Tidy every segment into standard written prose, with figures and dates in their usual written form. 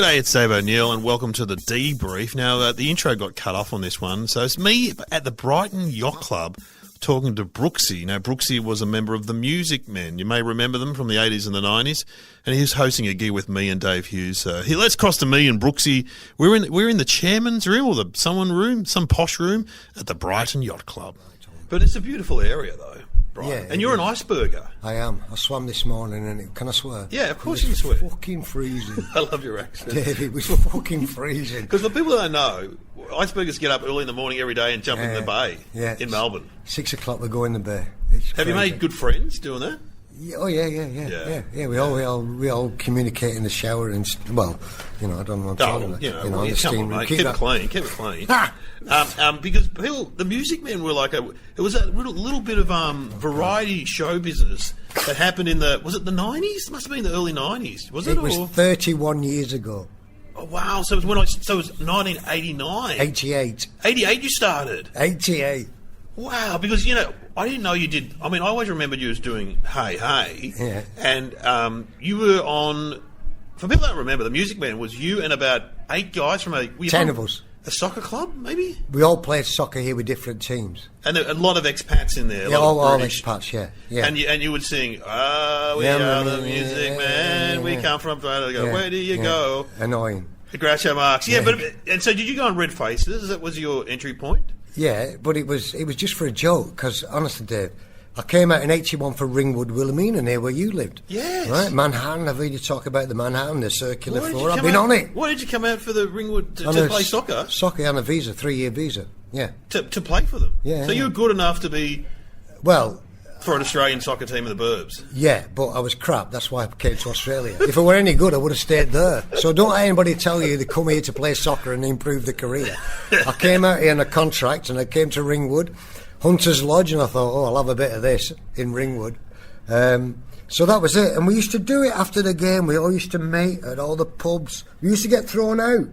G'day, it's Dave O'Neill, and welcome to the Debrief. Now, the intro got cut off on this one, so it's me at the Brighton Yacht Club talking to Brooksy. Now, Brooksy was a member of the Music Men. You may remember them from the 80s and the 90s, and he was hosting a gig with me and Dave Hughes. Let's cross to me and Brooksy. We're in the chairman's room or some posh room at the Brighton Yacht Club. But it's a beautiful area, though. Brighton. Yeah, and you're an Iceberger. I am. I swam this morning, and can I swear? Yeah, of course you can swear. Fucking freezing. I love your accent. Dave, it was fucking freezing. Because the people that don't know, Icebergers get up early in the morning every day and jump in the bay in Melbourne. 6 o'clock we go in the bay. Have you made good friends doing that? Yeah, yeah. We all communicate in the shower and I don't know what I'm talking about. Come on, mate. Keep it clean. Because the Music Men were like it was a little bit of variety show business that happened in was it the 90s? It must have been the early 90s, was it? It was 31 years ago. Oh, wow. So it was it was 1989. 88. 88 you started. 88. Wow, because, I didn't know you did. I mean, I always remembered you as doing Hey Hey. Yeah. And you were on, for people that don't remember, the Music Man was you and about 8 guys from 10 of us. A soccer club, maybe? We all played soccer here with different teams. And there, a lot of expats in there. Yeah, all expats, yeah. And you would sing, we are the Music Man, we come from, where do you go? Annoying. The Groucho Marx. Yeah, and so did you go on Red Faces? That was your entry point? Yeah, but it was just for a joke, because, honestly, Dave, I came out in 81 for Ringwood, Wilhelmina, near where you lived. Yes. Right, Manhattan, I've heard you talk about the Manhattan, the circular floor. I've been on it. Why did you come out for the Ringwood to play soccer? Soccer on a visa, 3-year visa, yeah. To play for them? Yeah. So you were good enough to be... Well... For an Australian soccer team in the burbs? Yeah, but I was crap. That's why I came to Australia. If I were any good, I would have stayed there. So don't let anybody tell you they come here to play soccer and improve their career. I came out here on a contract and I came to Ringwood, Hunter's Lodge, and I thought, I'll have a bit of this in Ringwood. So that was it. And we used to do it after the game. We all used to meet at all the pubs. We used to get thrown out.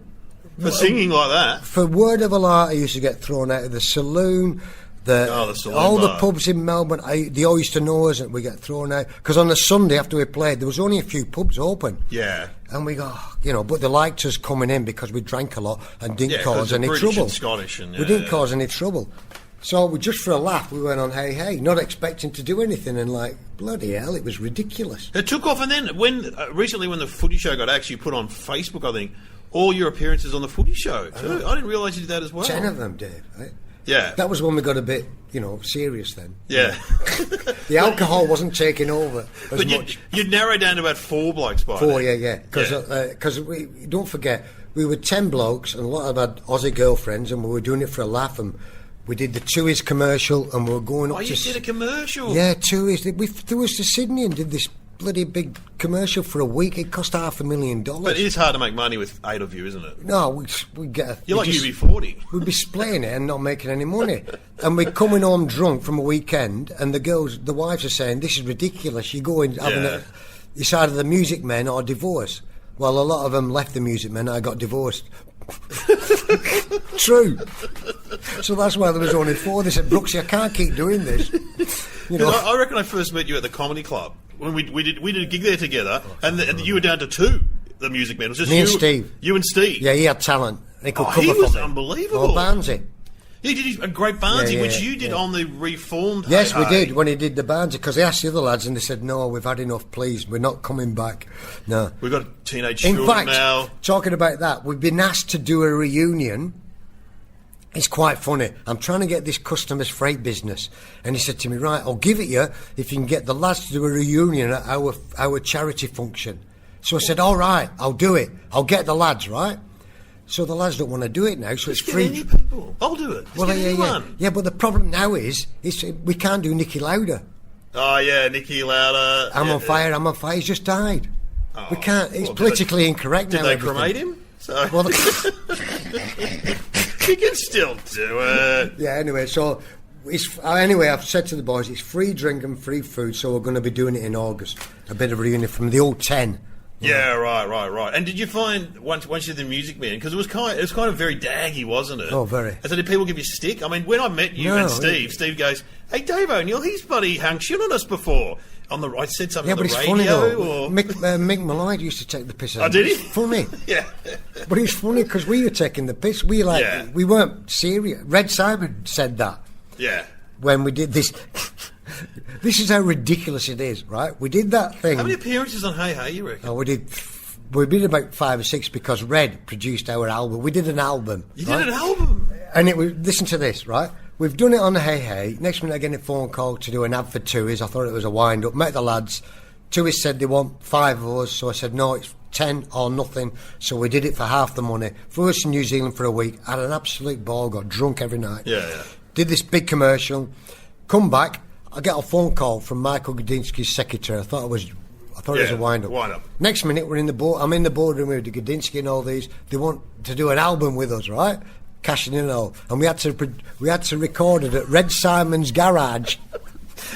For singing like that? For word of a lie, I used to get thrown out of the saloon. The saloon all bar. The pubs in Melbourne, they all used to know us and we get thrown out. Because on the Sunday after we played, there was only a few pubs open. Yeah. And we go, but they liked us coming in because we drank a lot and didn't cause any British trouble. And Scottish and, we didn't cause any trouble. So we just for a laugh, we went on Hey Hey, not expecting to do anything, and bloody hell, it was ridiculous. It took off, and then recently when the Footy Show got actually put on Facebook, I think, all your appearances on the Footy Show too. I didn't realise you did that as well. 10 of them, Dave, right? Yeah. That was when we got a bit, serious then. Yeah. The alcohol wasn't taking over as much. You'd narrowed down to about 4 blokes by now. 4, yeah. Because we don't forget, we were 10 blokes and a lot of our Aussie girlfriends, and we were doing it for a laugh, and we did the Tui's commercial, and we were going up to... Oh, you did a commercial? Yeah, Tui's. We flew us to Sydney and did this bloody big commercial for a week. It cost $500,000. But it is hard to make money with 8 of you, isn't it? No, we get... You're like UB40. We'd be splitting it and not making any money. And we're coming home drunk from a weekend, and the wives are saying, this is ridiculous. You go in having it's either the Music Men or divorce. Well, a lot of them left the Music Men. I got divorced. True. So that's why there was only 4. They said, Brooksy, I can't keep doing this. I reckon I first met you at the Comedy Club when we did a gig there together, and you were down to 2. The Music Men. It was just me and Steve. You and Steve. Yeah, he had talent. He could cover he was for me. Unbelievable. Oh, Barnsey. He did a great Barnsey, which you did on the reformed. Yes, we did when he did the Barnsey, because they asked the other lads and they said, "No, we've had enough. Please, we're not coming back." No, we've got teenage children now. In fact, talking about that, we've been asked to do a reunion. It's quite funny. I'm trying to get this customs freight business, and he said to me, "Right, I'll give it you if you can get the lads to do a reunion at our charity function." So I said, "All right, I'll do it. I'll get the lads, right?" So the lads don't want to do it now, so it's free. Any people. I'll do it. Yeah, but the problem now is we can't do Nicky Lauda. Oh yeah, Nicky Lauda. I'm on fire. He's just died. Oh, we can't. It's politically incorrect now. Did they cremate him? So. Well, you can still do it. Yeah. Anyway, so I've said to the boys, it's free drink and free food. So we're going to be doing it in August. A bit of a reunion from the old 10. Yeah, right. And did you find once you did the Music Man, because it was kind of very daggy, wasn't it? Oh, very. So did people give you stick? I mean, when I met you and Steve goes, "Hey, Dave O'Neill, he's bloody hung shit on us before." I said something Yeah, on but the it's radio. funny though. Or... Mick Malloy used to take the piss out. Oh, did he? It's funny. Yeah. But it's funny because we were taking the piss. We weren't serious. Red Simon said that. Yeah. When we did this. This is how ridiculous it is, right? We did that thing. How many appearances on Hey Hey, you reckon? Oh, we did about 5 or 6 because Red produced our album. We did an album. You did an album? And it was, listen to this, right? We've done it on Hey Hey. Next minute I get a phone call to do an ad for Tui's. I thought it was a wind-up. Met the lads. Tui's said they want 5 of us, so I said, no, it's 10 or nothing. So we did it for half the money. Flew us to New Zealand for a week. Had an absolute ball. Got drunk every night. Yeah. Did this big commercial. Come back. I get a phone call from Michael Gudinski's secretary. I thought it was a wind-up. Next minute, we're in the board. I'm in the boardroom with Gudinsky and all these. They want to do an album with us, right? Cashing in and all. And we had to record it at Red Simon's garage.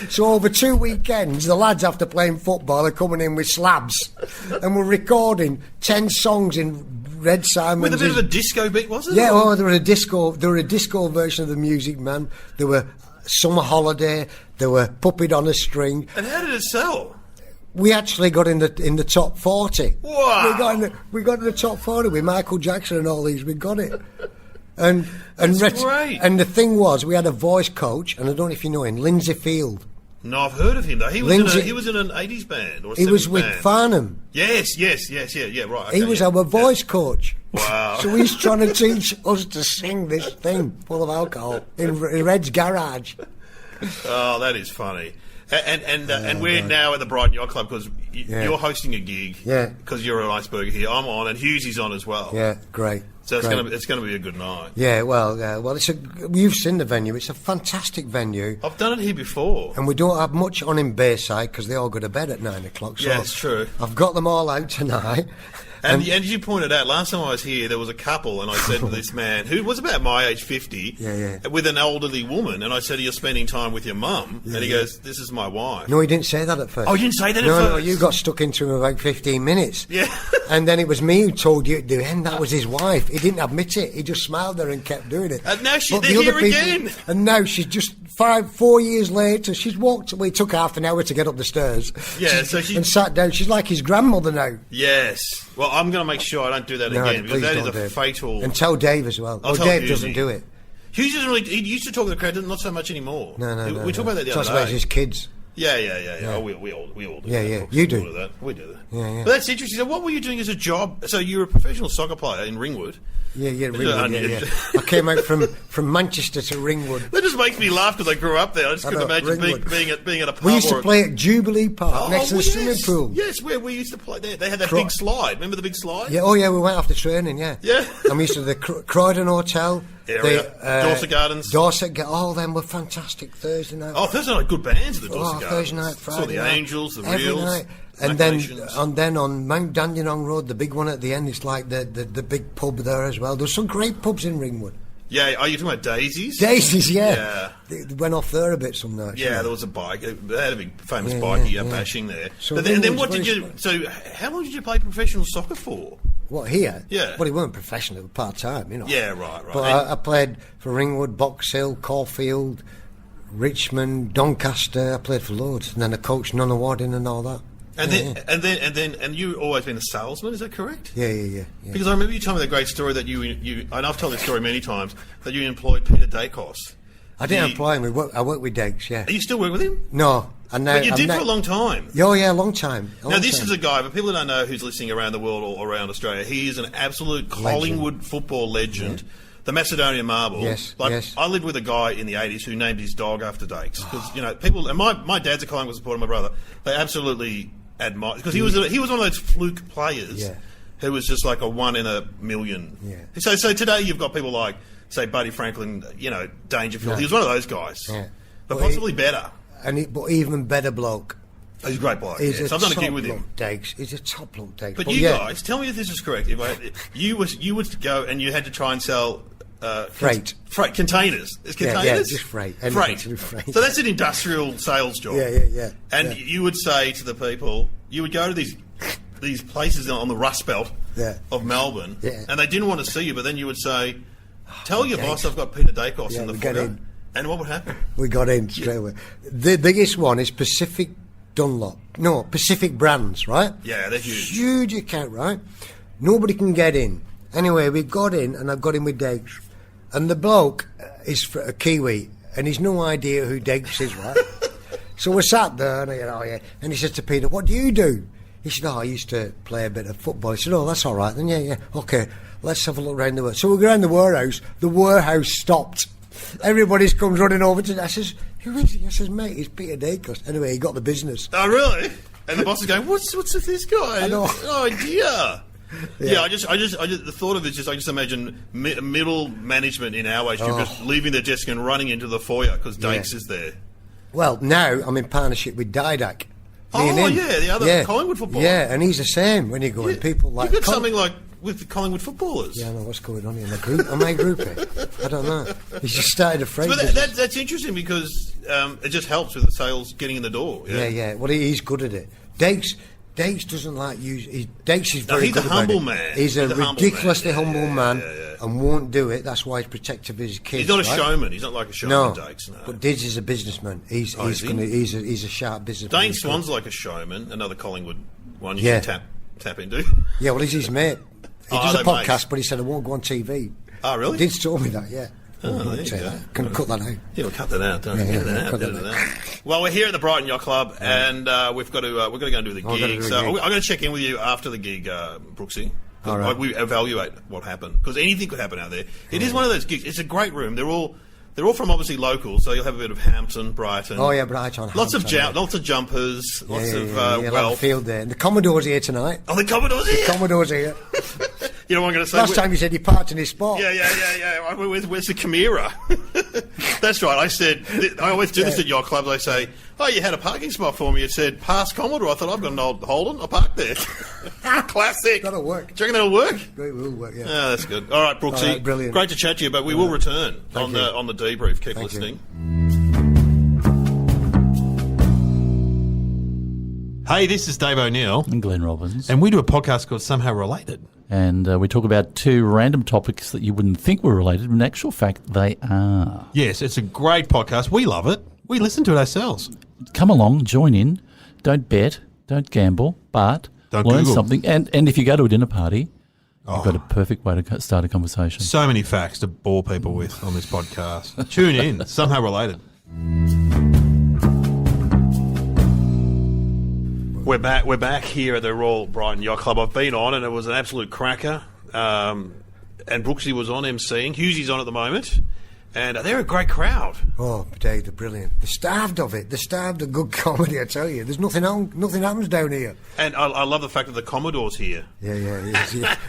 So over 2 weekends, the lads, after playing football, are coming in with slabs, and we're recording 10 songs in Red Simon's. With a bit of a disco beat, was it? Yeah, there were a disco version of the Music Man. There were Summer Holiday. There were Puppet on a String. And how did it sell? We actually got in the top 40. Wow! We got in the top 40 with Michael Jackson and all these. We got it. And great. And the thing was, we had a voice coach, and I don't know if you know him, Lindsay Field. No, I've heard of him though. He was in an 80s band or a 70s He was with band. Farnham. Yes, yeah, right. Okay, he was our voice coach. Wow. So he's trying to teach us to sing this thing full of alcohol in Red's garage. Oh, that is funny. And we're now at the Brighton Yacht Club because you're hosting a gig. Yeah. Because you're an Iceberger here. I'm on, and Hughesy's on as well. Yeah, great. So it's going to be a good night. Yeah, well, you've seen the venue. It's a fantastic venue. I've done it here before. And we don't have much on in Bayside because they all go to bed at 9 o'clock. So yeah, it's true. I've got them all out tonight. And as you pointed out, last time I was here, there was a couple, and I said to this man, who was about my age, 50, with an elderly woman, and I said, you're spending time with your mum? And he goes, this is my wife. No, he didn't say that at first. Oh, you didn't say that at first? No, you got stuck into him about 15 minutes. Yeah. And then it was me who told you at the end that was his wife. He didn't admit it. He just smiled there and kept doing it. And now they're here again. And now she's just 4 years later, she's walked away. It took half an hour to get up the stairs. Yeah, and sat down. She's like his grandmother now. Yes. Well, I'm going to make sure I don't do that again, because that is a fatal... And tell Dave as well. Dave doesn't do it. Hughes doesn't really... He used to talk to the crowd, not so much anymore. No. We talked about that the other day. Talks about his kids. Yeah. Oh, we all do that. Yeah. You do. We do that. Yeah. But that's interesting. So what were you doing as a job? So you were a professional soccer player in Ringwood. Yeah, Ringwood, yeah. I came out from Manchester to Ringwood. That just makes me laugh because I grew up there. I just couldn't imagine being at a pub. We used to play at Jubilee Park next to the swimming pool. Yes, where we used to play there. They had that big slide. Remember the big slide? Yeah, we went after training, yeah. Yeah. And we used to the Croydon Hotel. Area. Dorset Gardens. All them were fantastic Thursday night. Oh, Thursday night, good bands at the Dorset Gardens. Thursday night, Friday Saw the night, Angels, the every Reels. Night. And then on Mount Dandenong Road, the big one at the end, it's like the big pub there as well. There's some great pubs in Ringwood. Yeah, are you talking about Daisy's? Daisy's, yeah. They went off there a bit some nights. Yeah, there was a bike. They had a big famous bikie bashing there. So but then what did you... So how long did you play professional soccer for? What, here? Yeah. Well, he weren't professional, he was part-time, you know. Yeah, right. But I played for Ringwood, Box Hill, Caulfield, Richmond, Doncaster. I played for loads. And then I coached Nunawading and all that. And you've always been a salesman, is that correct? Yeah. Because I remember you telling me the great story that you and I've told this story many times, that you employed Peter Dacos. I didn't employ him. I worked with Dakes, yeah. Are you still working with him? No. But you did for a long time. Oh, yeah, a long time. This is a guy, but people don't know who's listening around the world or around Australia. He is an absolute Collingwood football legend. Yeah. The Macedonian Marble. Yes. I lived with a guy in the 80s who named his dog after Dakes. Because, people... And my dad's a Collingwood supporter, my brother. They absolutely... admire, because he was one of those fluke players who was just like a 1 in a million. Yeah. So today you've got people like, say, Buddy Franklin, Dangerfield. He was one of those guys, but possibly better. But even better bloke. He's a great bloke. So I've done a gig with him. Dakes. He's a top bloke, Dakes. But you guys, tell me if this is correct. You would go and you had to try and sell. Freight containers. It's containers. Yeah, just freight. So that's an industrial sales job. Yeah. And you would say to the people, you would go to these places on the Rust Belt of Melbourne, and they didn't want to see you, but then you would say, "Tell your boss I've got Peter Dacos in the foyer." And what would happen? We got in straight away. The biggest one is Pacific Dunlop. No, Pacific Brands, right? Yeah, they're huge. Huge account, right? Nobody can get in. Anyway, we got in, and I've got in with Deggs. And the bloke is a Kiwi, and he's no idea who Deggs is, right? So we're sat there, and and he says to Peter, "What do you do?" He said, "I used to play a bit of football." He said, "Oh, that's all right then, yeah, okay, let's have a look around the warehouse." So we go around the warehouse stopped. Everybody comes running over to me. I says, "Who is he?" I says, "Mate, he's Peter Dacus." Anyway, he got the business. Oh, really? And the boss is going, what's with this guy? I know. Oh, dear. Yeah, I just the thought of it I just imagine middle management in our age group just leaving their desk and running into the foyer because Dakes is there. Well, now I'm in partnership with Didac. The other Collingwood footballer. Yeah, and he's the same when you go in. People like... You've got something like with the Collingwood footballers. Yeah, I know what's going on in the group. Am I groupie? I don't know. He's just started a phrase. But that's interesting because it just helps with the sales getting in the door. Yeah. Well, he's good at it. Dakes doesn't like use. Dakes is very good. He's a humble man. He's a ridiculously humble man and won't do it. That's why he's protective of his kids. He's not a showman. He's not like a showman, Dakes. No. But Diz is a businessman. He's a sharp businessman. Dane Swan's like a showman. Another Collingwood one you can tap into. Yeah, well, he's his mate. He does a podcast, but he said I won't go on TV. Oh, really? Diz told me that. Yeah. There you go. Can cut that out. Yeah, we'll cut that out. Don't edit that out. Well, we're here at the Brighton Yacht Club, and we're going to go and do the gig. So I'm going to check in with you after the gig, Brooksy. All right. We evaluate what happened because anything could happen out there. It is one of those gigs. It's a great room. They're all from obviously local, so you'll have a bit of Hampton, Brighton. Oh yeah, Brighton. Lots of jumpers, lots of wealth. Field there. And the Commodore's here tonight. Oh, the Commodore's here. The Commodore's here. You know what I'm going to say? Last time you said he parked in his spot. Yeah. Where's the Chimera? That's right. I said, I always do this at yacht clubs. I say, "Oh, you had a parking spot for me." It said, "Past Commodore." I thought, I've got an old Holden. I'll park there. Classic. That'll work. Do you reckon that'll work? It will work, yeah. Oh, that's good. All right, Brooksy. All right, brilliant. Great to chat to you, but we will return on the debrief. Keep listening. Hey, this is Dave O'Neill. And Glenn Robbins. And we do a podcast called Somehow Related. And we talk about two random topics that you wouldn't think were related, but in actual fact, they are. Yes, it's a great podcast. We love it. We listen to it ourselves. Come along, join in. Don't bet, don't gamble, but don't learn Google. something. And if you go to a dinner party, you've got a perfect way to start a conversation. So many facts to bore people with on this podcast. Tune in. Somehow Related. We're back here at the Royal Brighton Yacht Club. I've been on and it was an absolute cracker. And Brooksy was on emceeing. Hughesy's on at the moment. And they're a great crowd. Oh, Dave, they're brilliant. They're starved of it. They're starved of good comedy, I tell you. There's nothing happens down here. And I love the fact that the Commodore's here. Yeah,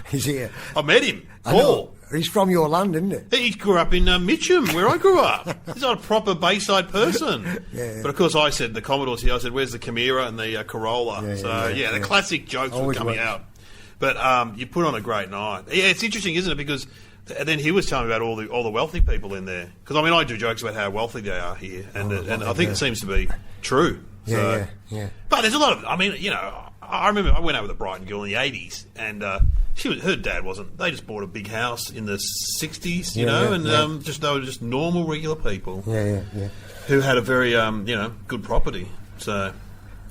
he's here. I met him, Paul. He's from your land, isn't he? He grew up in Mitcham, where I grew up. He's not a proper Bayside person. Yeah. But of course I said the Commodore's here. I said, where's the Chimera and the Corolla? The classic jokes were coming out. But you put on a great night. Yeah, it's interesting, isn't it? Because then he was telling me about all the wealthy people in there. Because, I mean, I do jokes about how wealthy they are here. And I think it seems to be true. Yeah. But there's a lot of... I mean, you know, I remember I went out with a Brighton girl in the 80s. And her dad wasn't... They just bought a big house in the 60s, you know. And they were just normal, regular people. Yeah. Who had a very, good property. So...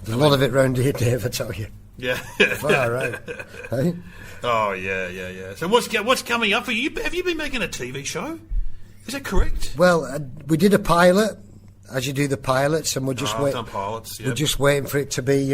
There's a lot of it round here, Dave, I tell you. Yeah. Far right. Hey? Oh, yeah. So what's coming up for you? Have you been making a TV show? Is that correct? Well, we did a pilot, as you do the pilots, and we're just waiting. Done pilots. Yep. We're just waiting for it to be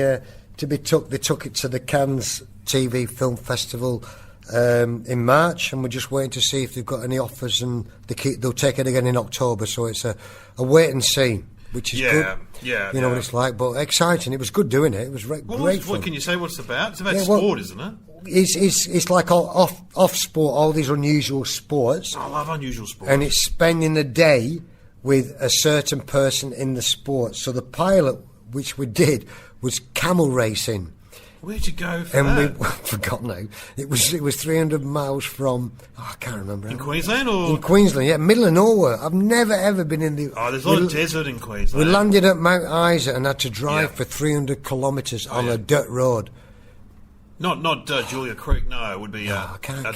took. They took it to the Cannes TV Film Festival in March, and we're just waiting to see if they've got any offers, and they'll take it again in October. So it's a wait and see, which is good. Yeah, you know what it's like, but exciting. It was good doing it. It was great. What can you say? What it's about? It's about sport, isn't it? It's like off sport, all these unusual sports. I love unusual sports. And it's spending the day with a certain person in the sport. So the pilot, which we did, was camel racing. Where'd you go for that? I forgot now. It was 300 miles from... I can't remember. In Queensland or...? In Queensland, yeah. Middle of nowhere. I've never, ever been in the... Oh, there's a lot of desert in Queensland. We landed at Mount Isa and had to drive for 300 kilometres on a dirt road. Not Julia Creek, no. It would be... I can't.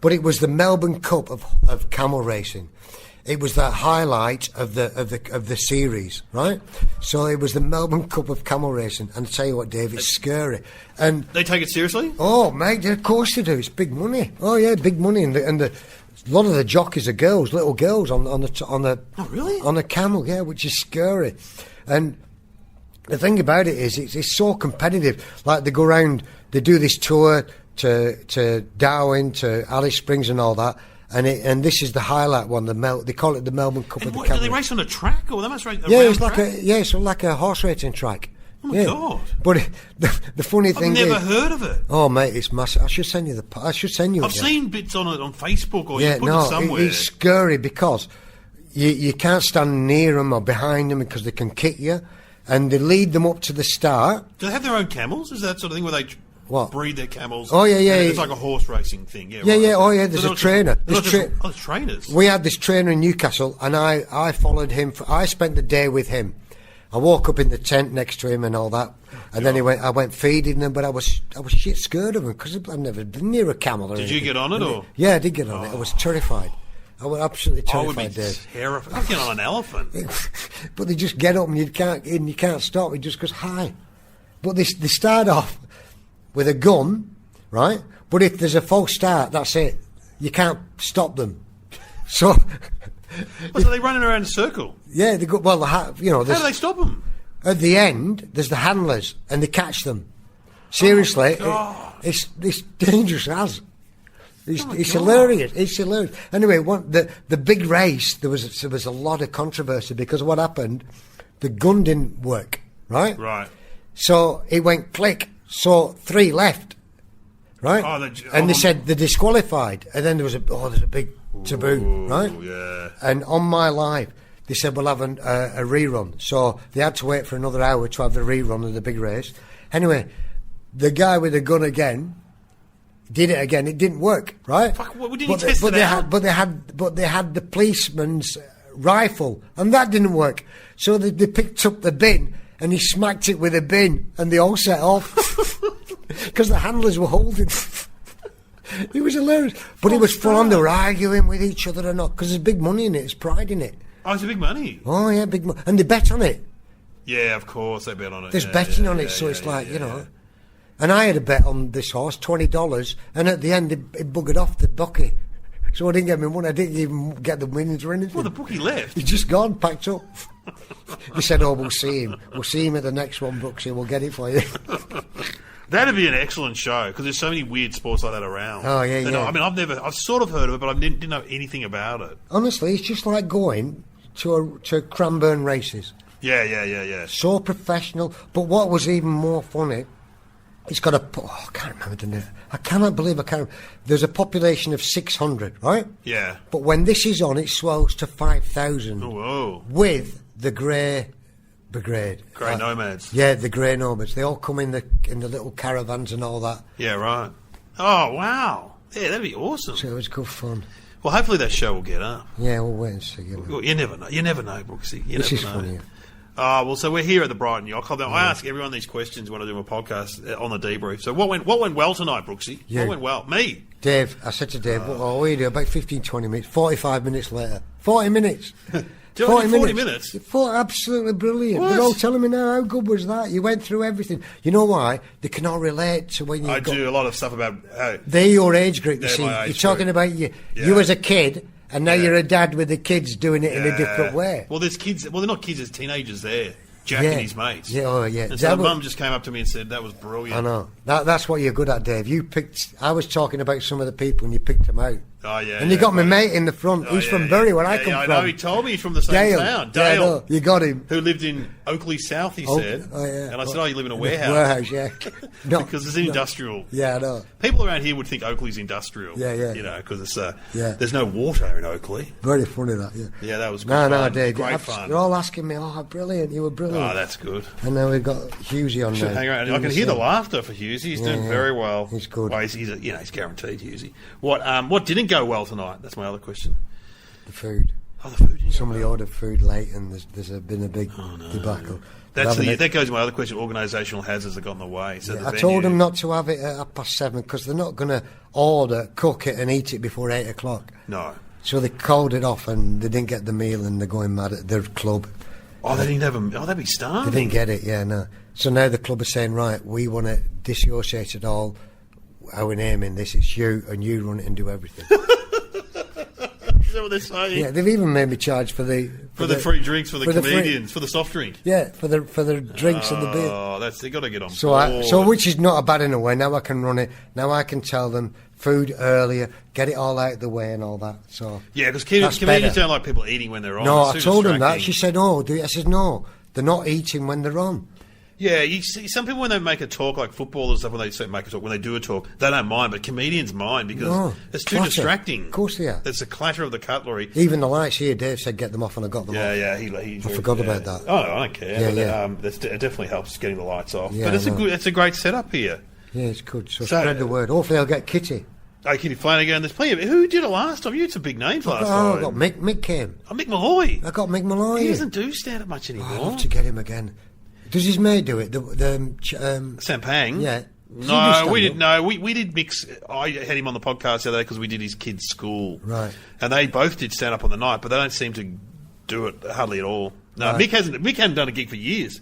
But it was the Melbourne Cup of camel racing. it was the highlight of the series, right? So it was the Melbourne Cup of camel racing, and I tell you what, Dave, it's scary. And they take it seriously? Oh, mate, of course they do. It's big money. Oh yeah, big money, and a lot of the jockeys are girls, little girls on the oh really on the camel, yeah, which is scary. And the thing about it is, it's so competitive. Like they go around, they do this tour to Darwin, to Alice Springs, and all that. And this is the highlight one. They call it the Melbourne Cup of the Camel. Do they race on a track, or they must race? Yeah, it's like a horse racing track. Oh my God! But the funny thing is, I've never heard of it. Oh mate, it's massive. I should send you I've seen bits on it on Facebook, or you put it somewhere. It's scary because you can't stand near them or behind them because they can kick you, and they lead them up to the start. Do they have their own camels? Is that sort of thing where they breed their camels? Oh yeah. It's like a horse racing thing. Yeah. Yeah. Oh yeah. There's a trainer. There's trainers. We had this trainer in Newcastle, and I followed him. I spent the day with him. I woke up in the tent next to him and all that, and then I went feeding them, but I was shit scared of him because I've never been near a camel. Did you get on it, or? Yeah, I did get on it. I was terrified. I was absolutely terrified. I would be terrified. I'd get on an elephant. But they just get up and you can't stop. It just goes high. But they start off with a gun, right? But if there's a false start, that's it. You can't stop them. So. So they're running around in a circle? Yeah, they go. Well, how do they stop them? At the end, there's the handlers, and they catch them. Seriously, it's dangerous as. It's hilarious. It's hilarious. Anyway, the big race, there was a lot of controversy because what happened, the gun didn't work, right? Right. So it went click. So 3 left, right? And they said they're disqualified, and then there's a big taboo, right? Yeah. And on my life, they said we'll have a rerun. So they had to wait for another hour to have the rerun of the big race. Anyway, the guy with the gun again did it again. It didn't work, right? Fuck, did he test it out? But they had the policeman's rifle, and that didn't work. So they picked up the bin and he smacked it with a bin, and they all set off because the handlers were holding. It was hilarious, but it was full on. They were arguing with each other or not because there's big money in it. There's pride in it. Oh, it's a big money. Oh yeah, big money, and they bet on it. Yeah, of course they bet on it. There's betting on it, so it's like you know. And I had a bet on this horse, $20, and at the end it buggered off the bookie, so I didn't get my money. I didn't even get the winnings or anything. Well, the bookie left. He's just gone, packed up. He said, "Oh, we'll see him. We'll see him at the next one, Brooksy. We'll get it for you." That'd be an excellent show because there's so many weird sports like that around. Oh yeah, yeah. I mean, I've sort of heard of it, but I didn't know anything about it. Honestly, it's just like going to Cranbourne races. Yeah. So professional. But what was even more funny, it's got I can't remember the name. I cannot believe I can't. There's a population of 600, right? Yeah. But when this is on, it swells to 5,000. Oh, whoa. With the Grey Brigade. Grey Nomads. Yeah, the Grey Nomads. They all come in the little caravans and all that. Yeah, right. Oh, wow. Yeah, that'd be awesome. So it was good fun. Well, hopefully that show will get up. Yeah, we'll wait and see. Well, you never know. You never know, Brooksy. This is funny. Well, so we're here at the Brighton Yacht Club. Now, I ask everyone these questions when I do a podcast on the debrief. So what went well tonight, Brooksy? Yeah. What went well? Me. Dave, I said to Dave, what are we do? About 15, 20 minutes. 45 minutes later. 40 minutes. 40 minutes? Absolutely brilliant. What? They're all telling me now, how good was that? You went through everything. You know why? They can all relate to when you I do a lot of stuff about... they're your age group, you see. You're talking about you as a kid, and now you're a dad with the kids doing it in a different way. Well, there's kids... Well, they're not kids, there's teenagers there. Jack and his mates. Yeah, oh yeah. And so the mum just came up to me and said, that was brilliant. I know. That's what you're good at, Dave. I was talking about some of the people and you picked them out. Oh, yeah. And you got my mate in the front. He's from Bury, where I come from. I know, he told me he's from the same town. Dale. Yeah, I know. You got him. Who lived in Oakley South, he said. Oh, yeah. And I said, you live in a warehouse. Warehouse, yeah. No, because it's industrial. Yeah, I know. People around here would think Oakley's industrial. Yeah. You know, because there's no water in Oakley. Very funny, that, yeah. Yeah, that was good fun. No, Dave. Great fun. You're all asking me, brilliant, you were brilliant. Oh, that's good. And now we've got Hughesy on now. Hang around. I can hear the laughter for Hughesy. He's doing very well. He's good. Well, he's guaranteed, Hughesy. What didn't go well tonight? That's my other question. The food. Oh, the food. Somebody ordered food late, and there's been a big debacle. That goes to my other question. Organisational hazards that got in the way. So I told them not to have it at 7:30 because they're not going to cook it, and eat it before 8 o'clock. No. So they called it off and they didn't get the meal and they're going mad at their club. Oh, they didn't have them. Oh, they'd be starving. They didn't get it, yeah, no. So now the club are saying, right, we want to dissociate it all. Our name in this, it's you, and you run it and do everything. Is that what they're saying? Yeah, they've even made me charge for the free drinks for the for the comedians, for the soft drink. Yeah, for the drinks and the beer. Oh, they got to get on So board. which is not a bad in a way. Now I can run it. Now I can tell them food earlier, get it all out of the way and all that. So Yeah, because that's comedians better. don't like people eating when they're on. No, It's I too told them that. distracting. She said, "Oh, I said no. They're not eating when they're on." Yeah, you see, some people when they make a talk, like footballers and stuff, when they say make a talk, when they do a talk, they don't mind, but comedians mind because No, it's too clatter. distracting. Of course they are. It's the clatter of the cutlery. Even the lights here, Dave said, "Get them off," and I got them off. Yeah, I forgot about that. Oh, I don't care. Yeah, but, yeah. It definitely helps getting the lights off. Yeah, but I know. it's a great setup here. Yeah, it's good. So So- spread the word. Hopefully, I'll get Kitty. Oh, Kitty Flanagan, there's plenty of... Who did it last time? You had some big names last I time. got Mick. Mick came. Oh, Mick Malloy. I got Mick Malloy. He doesn't do stand-up much I'd anymore. love to get him again. Does his mate do it? Sam Pang? Yeah. No, we didn't. No, we did mix. I had him on the podcast the other day because we did his kids' school. Right. And they both did stand up on the night, but they don't seem to do it hardly at all. No, Right. Mick hadn't done a gig for years.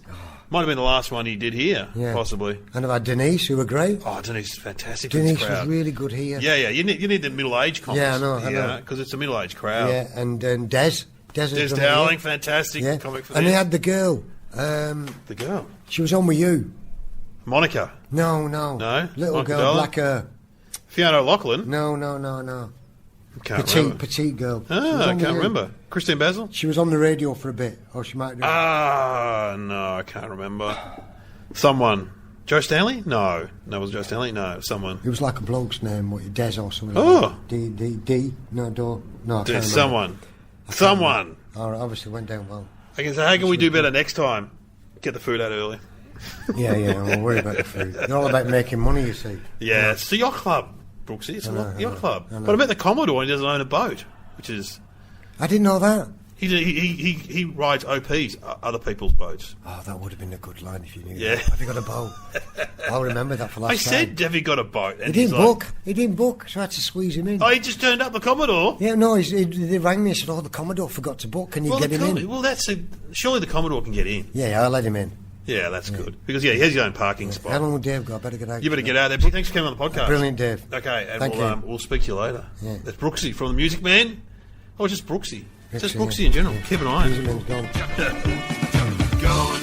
Might have been the last one he did here, Yeah. possibly. And I've had Denise, who were great. Oh, Denise is fantastic. for Denise this was crowd. really good here. Yeah. You need the middle-aged comics. Yeah, I know. Because it's a middle-aged crowd. Yeah, and Des. Des Des has done it Dowling, here. fantastic Yeah. comic for And this. they had the girl. The girl. She was on with you. Monica. No. No? Little Monica girl, Darling? black hair. Fiona O'Loughlin. No. Can't remember. Petite girl. She was Ah, I on can't with you. remember. Christine Basil? She was on the radio for a bit. Or she might do. Ah, no, I can't remember. Someone. Joe Stanley? No. No, was it Joe Stanley? No, someone. It was like a bloke's name, Des or something. Oh. Like that. D. No, Do. No, I can't remember. Someone. Someone. Oh, it obviously went down well. I can say, how can we do better next time? Get the food out early. Yeah, I'm worried about the food. They're all about making money, you see. Yeah, it's the yacht club, Brooksy. It's a I yacht know, club. I know. But I bet the Commodore, he doesn't own a boat, which is... I didn't know that. He rides OPs, other people's boats. Oh, that would have been a good line if you knew Yeah. that. Have you got a boat? I'll remember that for last I said, time. have you got a boat? And He he's didn't book. He didn't book, so I had to squeeze him in. Oh, he just turned up the Commodore? Yeah, no, they rang me and said, the Commodore forgot to book. Can you get him in? Well, surely the Commodore can get in. Yeah, I'll let him in. Yeah, that's good. Because, he has his own parking spot. How long will Dave go? I better get out. You better get out there. Thanks for coming on the podcast. Brilliant, Dave. Okay, and Thank we'll, you. we'll speak to you later. Yeah. That's Brooksy from the Music Man. Oh, just Brooksy. Just Brooksy, Brooksy yeah. in general. Keep an eye on He's it. gone. Going